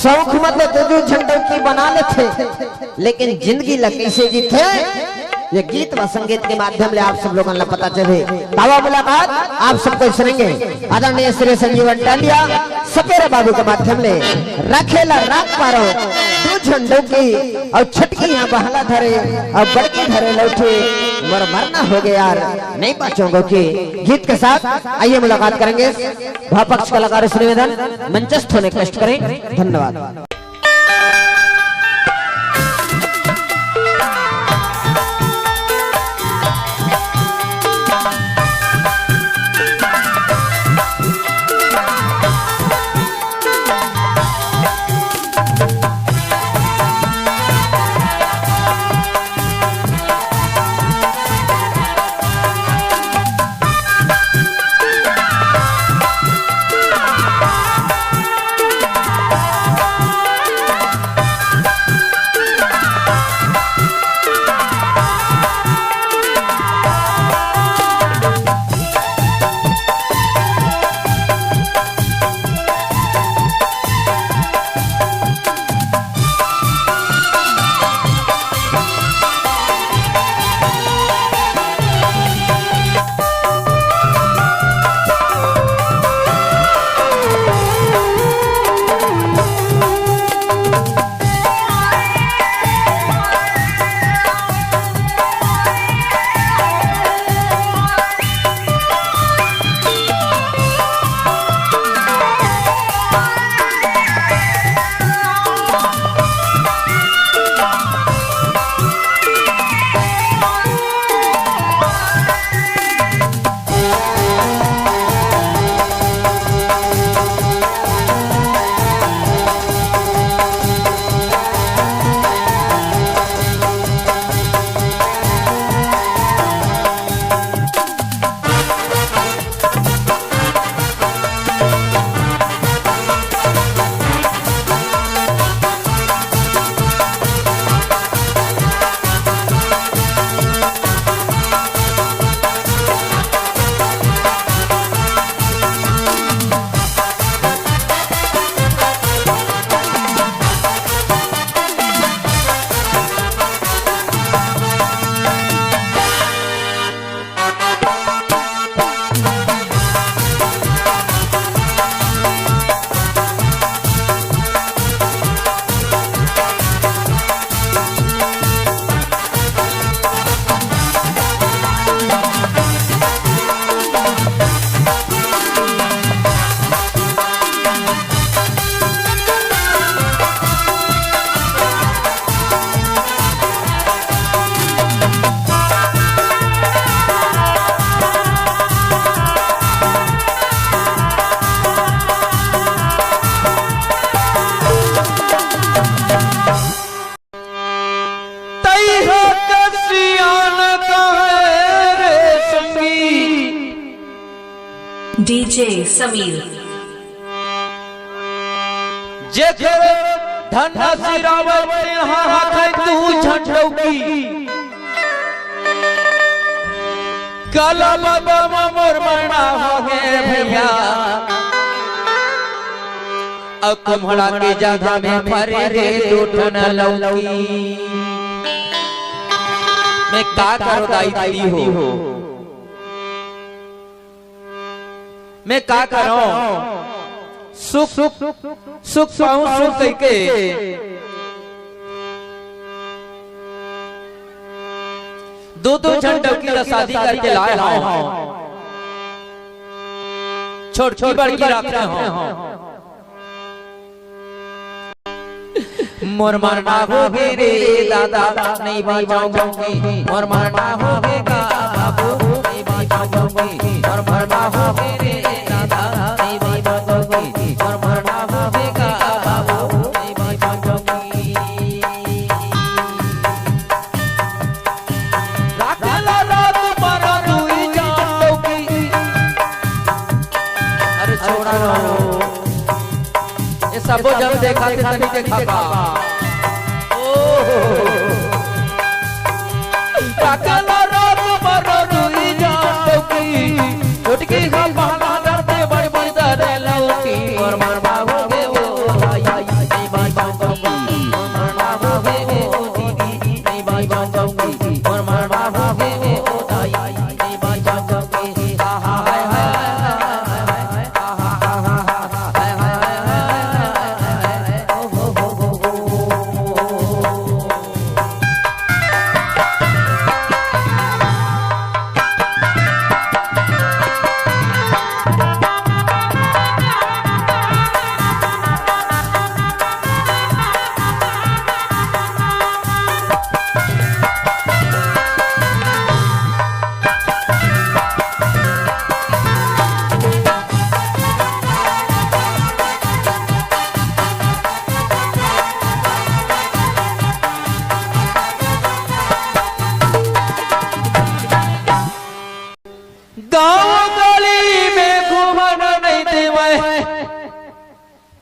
शौक मतलब दो झंडों की बना लेते, लेकिन जिंदगी ला कैसे जीते ये गीत व संगीत के माध्यम से आप सब लोगों को पता चले। तावा मुलाकात आप सबको सुनेंगे आदरणीय श्री संजीवन टांडिया सपेरा बाबू के माध्यम से रखेला राख पारो दो झंडों की और छटकी यहाँ बहला धरे और बड़की धरे लौटे मर मरना हो गया यार नहीं पाचोंगो की गीत के साथ आइए मुलाकात करेंगे। भापक्ष कलाकार से निवेदन मंचस्थ होने कष्ट करें। धन्यवाद। डीजे समीर जेकर धन्ना सिरावत हाथ तू झंडौ की काला बाबा मोर मरना हो गए भैया अब तुम्हारा के जगह में फरे रे टूटन लौकी मैं का करो दाई हो मैं का करो सुख सुख सुख पाऊं सुख के दो झंडों की शादी करके लाए हो छोटी बड़की रखते हो मोर मरना होगे रे दादा नहीं बचाऊंगी मोर मरना होगेगा बाबू नहीं बचाऊंगी मोर मरना होगे रे दादा नहीं बचाऊंगी मोर मरना होगेगा बाबू नहीं बचाऊंगी राखला रात पर दुई जाऊंगी अरे छोड़ा रो ये सब जब देखा थे तभी देखा बा काकला रात पर दुई जाऊंगी छुटकी का बहाना करते बड़ी बड़ी दरे लौकी और मर बाबू के वो आई आई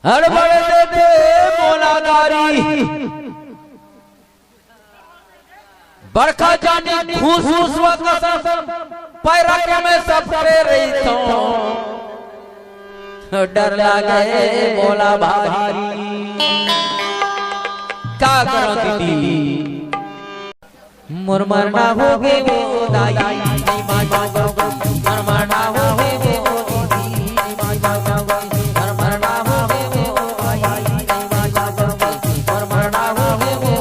हड़बड़ दे दे मोलादारी बरखा जानी घूस घूस कसम पैरा के मैं सब करे रही तो डर लागे मोला भारी क्या करो दीदी मुरमरना हो गए वो दाई नहीं मां मुरमरना हो गए वो दीदी नहीं मां मुरमरना हो गए वो आई नहीं मां मुरमरना हो गए वो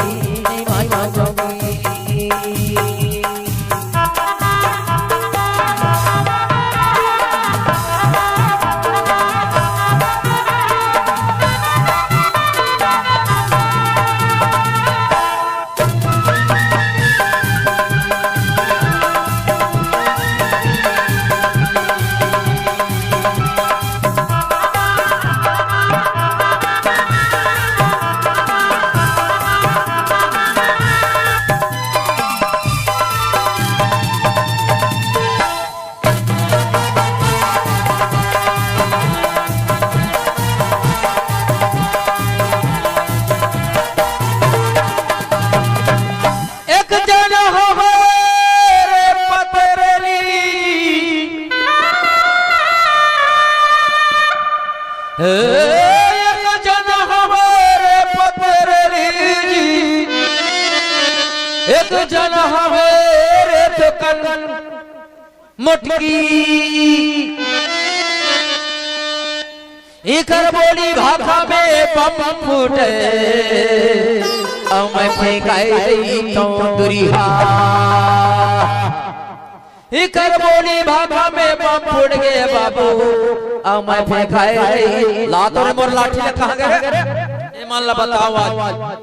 दीदी नहीं मां एक जन हमारे तो कन मुटकी इकर बोली भाषा में बम फूटे मैं फेंकाई तो दुरिहा इकर बोली भाषा में बम फूट गए बाबू मैं फेंकाई लातों ने मोर लाठी ने कहा गए मान ला बताओ आज